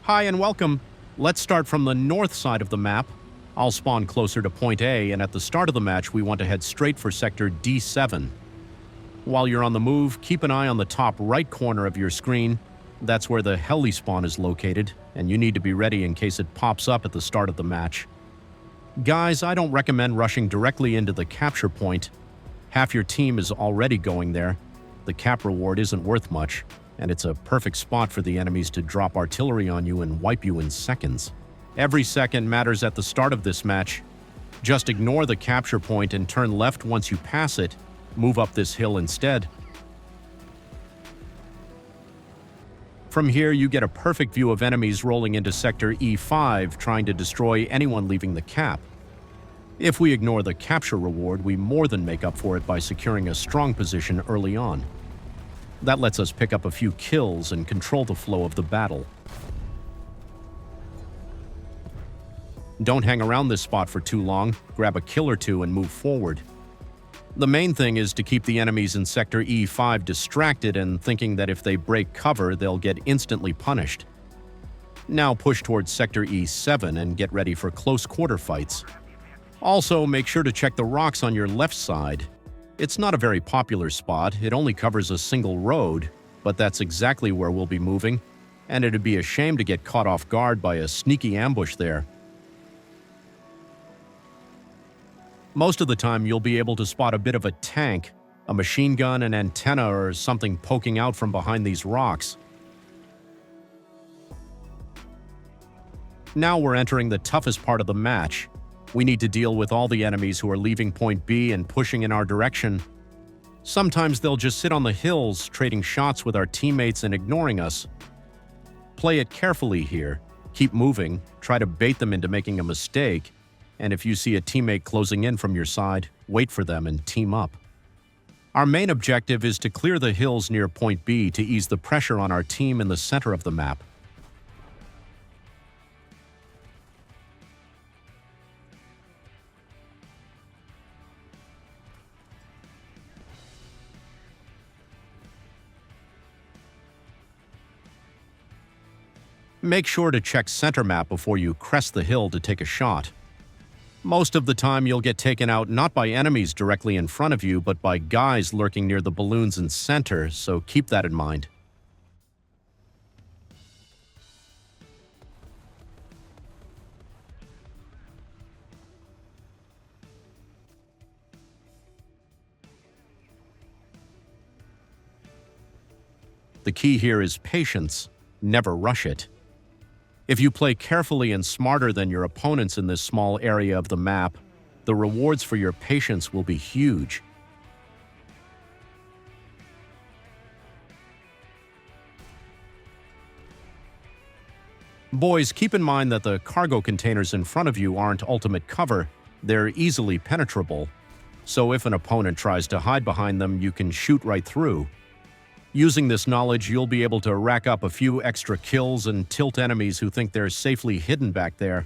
Hi and welcome. Let's start from the north side of the map. I'll spawn closer to point A, and at the start of the match we want to head straight for sector D7. While you're on the move, keep an eye on the top right corner of your screen. That's where the heli spawn is located, and you need to be ready in case it pops up at the start of the match. Guys, I don't recommend rushing directly into the capture point. Half your team is already going there. The cap reward isn't worth much, and it's a perfect spot for the enemies to drop artillery on you and wipe you in seconds. Every second matters at the start of this match. Just ignore the capture point and turn left once you pass it. Move up this hill instead. From here, you get a perfect view of enemies rolling into Sector E5, trying to destroy anyone leaving the cap. If we ignore the capture reward, we more than make up for it by securing a strong position early on. That lets us pick up a few kills and control the flow of the battle. Don't hang around this spot for too long, grab a kill or two and move forward. The main thing is to keep the enemies in Sector E5 distracted and thinking that if they break cover, they'll get instantly punished. Now push towards Sector E7 and get ready for close quarter fights. Also, make sure to check the rocks on your left side. It's not a very popular spot, it only covers a single road, but that's exactly where we'll be moving, and it'd be a shame to get caught off guard by a sneaky ambush there. Most of the time, you'll be able to spot a bit of a tank, a machine gun, an antenna, or something poking out from behind these rocks. Now we're entering the toughest part of the match. We need to deal with all the enemies who are leaving point B and pushing in our direction. Sometimes they'll just sit on the hills, trading shots with our teammates and ignoring us. Play it carefully here. Keep moving, try to bait them into making a mistake, and if you see a teammate closing in from your side, wait for them and team up. Our main objective is to clear the hills near point B to ease the pressure on our team in the center of the map. Make sure to check center map before you crest the hill to take a shot. Most of the time you'll get taken out not by enemies directly in front of you, but by guys lurking near the balloons in center, so keep that in mind. The key here is patience. Never rush it. If you play carefully and smarter than your opponents in this small area of the map, the rewards for your patience will be huge. Boys, keep in mind that the cargo containers in front of you aren't ultimate cover. They're easily penetrable. So if an opponent tries to hide behind them, you can shoot right through. Using this knowledge, you'll be able to rack up a few extra kills and tilt enemies who think they're safely hidden back there.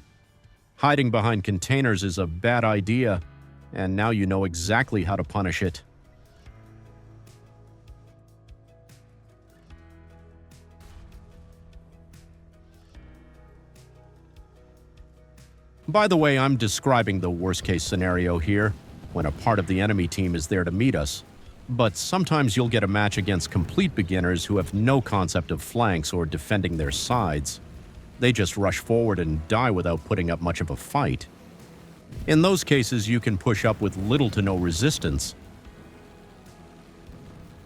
Hiding behind containers is a bad idea, and now you know exactly how to punish it. By the way, I'm describing the worst-case scenario here, when a part of the enemy team is there to meet us. But sometimes you'll get a match against complete beginners who have no concept of flanks or defending their sides. They just rush forward and die without putting up much of a fight. In those cases, you can push up with little to no resistance.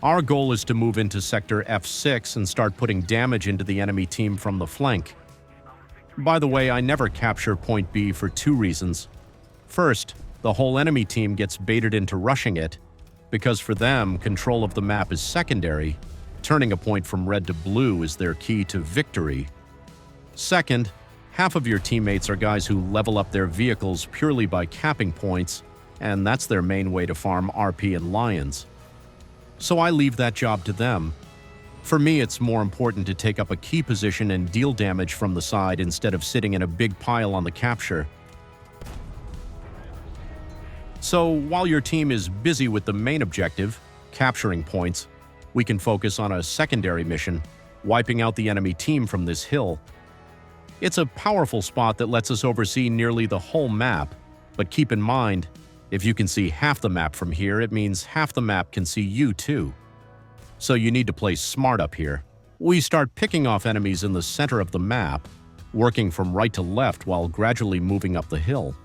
Our goal is to move into Sector F6 and start putting damage into the enemy team from the flank. By the way, I never capture point B for two reasons. First, the whole enemy team gets baited into rushing it, because for them, control of the map is secondary. Turning a point from red to blue is their key to victory. Second, half of your teammates are guys who level up their vehicles purely by capping points, and that's their main way to farm RP and Lions. So I leave that job to them. For me, it's more important to take up a key position and deal damage from the side instead of sitting in a big pile on the capture. So while your team is busy with the main objective, capturing points, we can focus on a secondary mission, wiping out the enemy team from this hill. It's a powerful spot that lets us oversee nearly the whole map, but keep in mind, if you can see half the map from here, it means half the map can see you too. So you need to play smart up here. We start picking off enemies in the center of the map, working from right to left while gradually moving up the hill.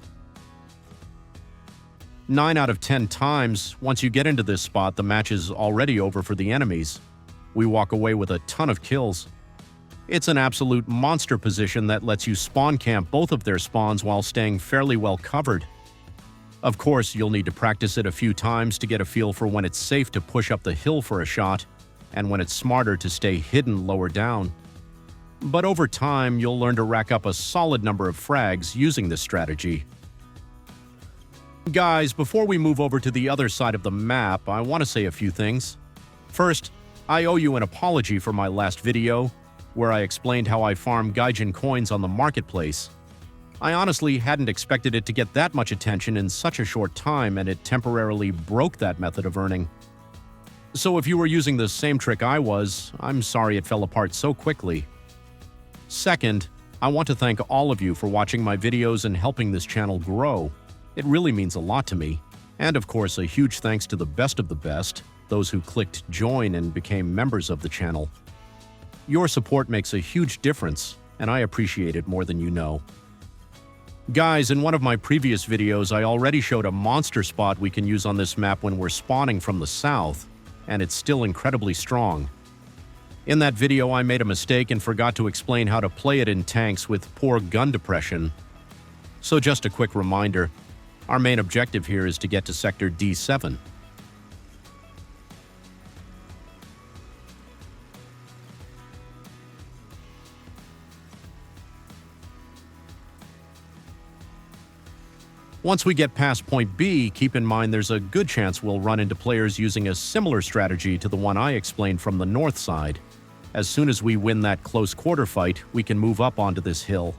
9 out of 10 times, once you get into this spot, the match is already over for the enemies. We walk away with a ton of kills. It's an absolute monster position that lets you spawn camp both of their spawns while staying fairly well covered. Of course, you'll need to practice it a few times to get a feel for when it's safe to push up the hill for a shot, and when it's smarter to stay hidden lower down. But over time, you'll learn to rack up a solid number of frags using this strategy. Guys, before we move over to the other side of the map, I want to say a few things. First, I owe you an apology for my last video, where I explained how I farm Gaijin coins on the marketplace. I honestly hadn't expected it to get that much attention in such a short time, and it temporarily broke that method of earning. So if you were using the same trick I was, I'm sorry it fell apart so quickly. Second, I want to thank all of you for watching my videos and helping this channel grow. It really means a lot to me. And of course, a huge thanks to the best of the best, those who clicked join and became members of the channel. Your support makes a huge difference, and I appreciate it more than you know. Guys, in one of my previous videos, I already showed a monster spot we can use on this map when we're spawning from the south, and it's still incredibly strong. In that video, I made a mistake and forgot to explain how to play it in tanks with poor gun depression. So just a quick reminder, our main objective here is to get to Sector D7. Once we get past Point B, keep in mind there's a good chance we'll run into players using a similar strategy to the one I explained from the north side. As soon as we win that close quarter fight, we can move up onto this hill.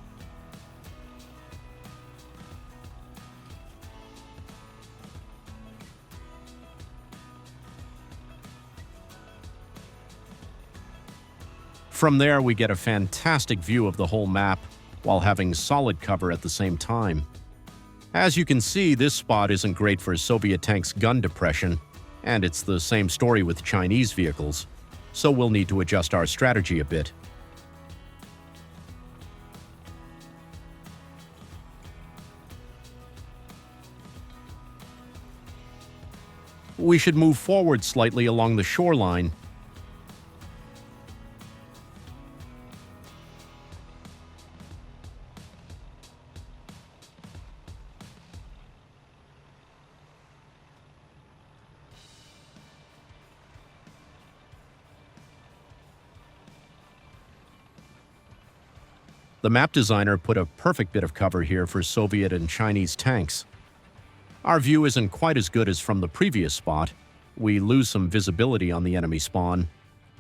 From there, we get a fantastic view of the whole map, while having solid cover at the same time. As you can see, this spot isn't great for Soviet tanks' gun depression, and it's the same story with Chinese vehicles, so we'll need to adjust our strategy a bit. We should move forward slightly along the shoreline. The map designer put a perfect bit of cover here for Soviet and Chinese tanks. Our view isn't quite as good as from the previous spot. We lose some visibility on the enemy spawn,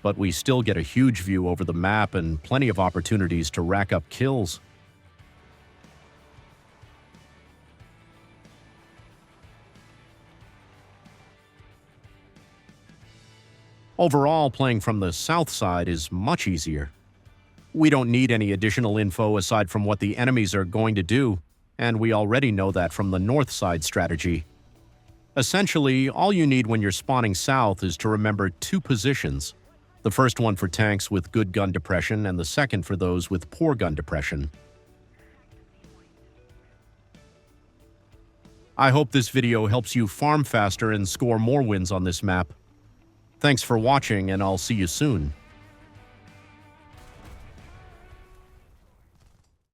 but we still get a huge view over the map and plenty of opportunities to rack up kills. Overall, playing from the south side is much easier. We don't need any additional info aside from what the enemies are going to do, and we already know that from the north side strategy. Essentially, all you need when you're spawning south is to remember two positions. The first one for tanks with good gun depression, and the second for those with poor gun depression. I hope this video helps you farm faster and score more wins on this map. Thanks for watching, and I'll see you soon.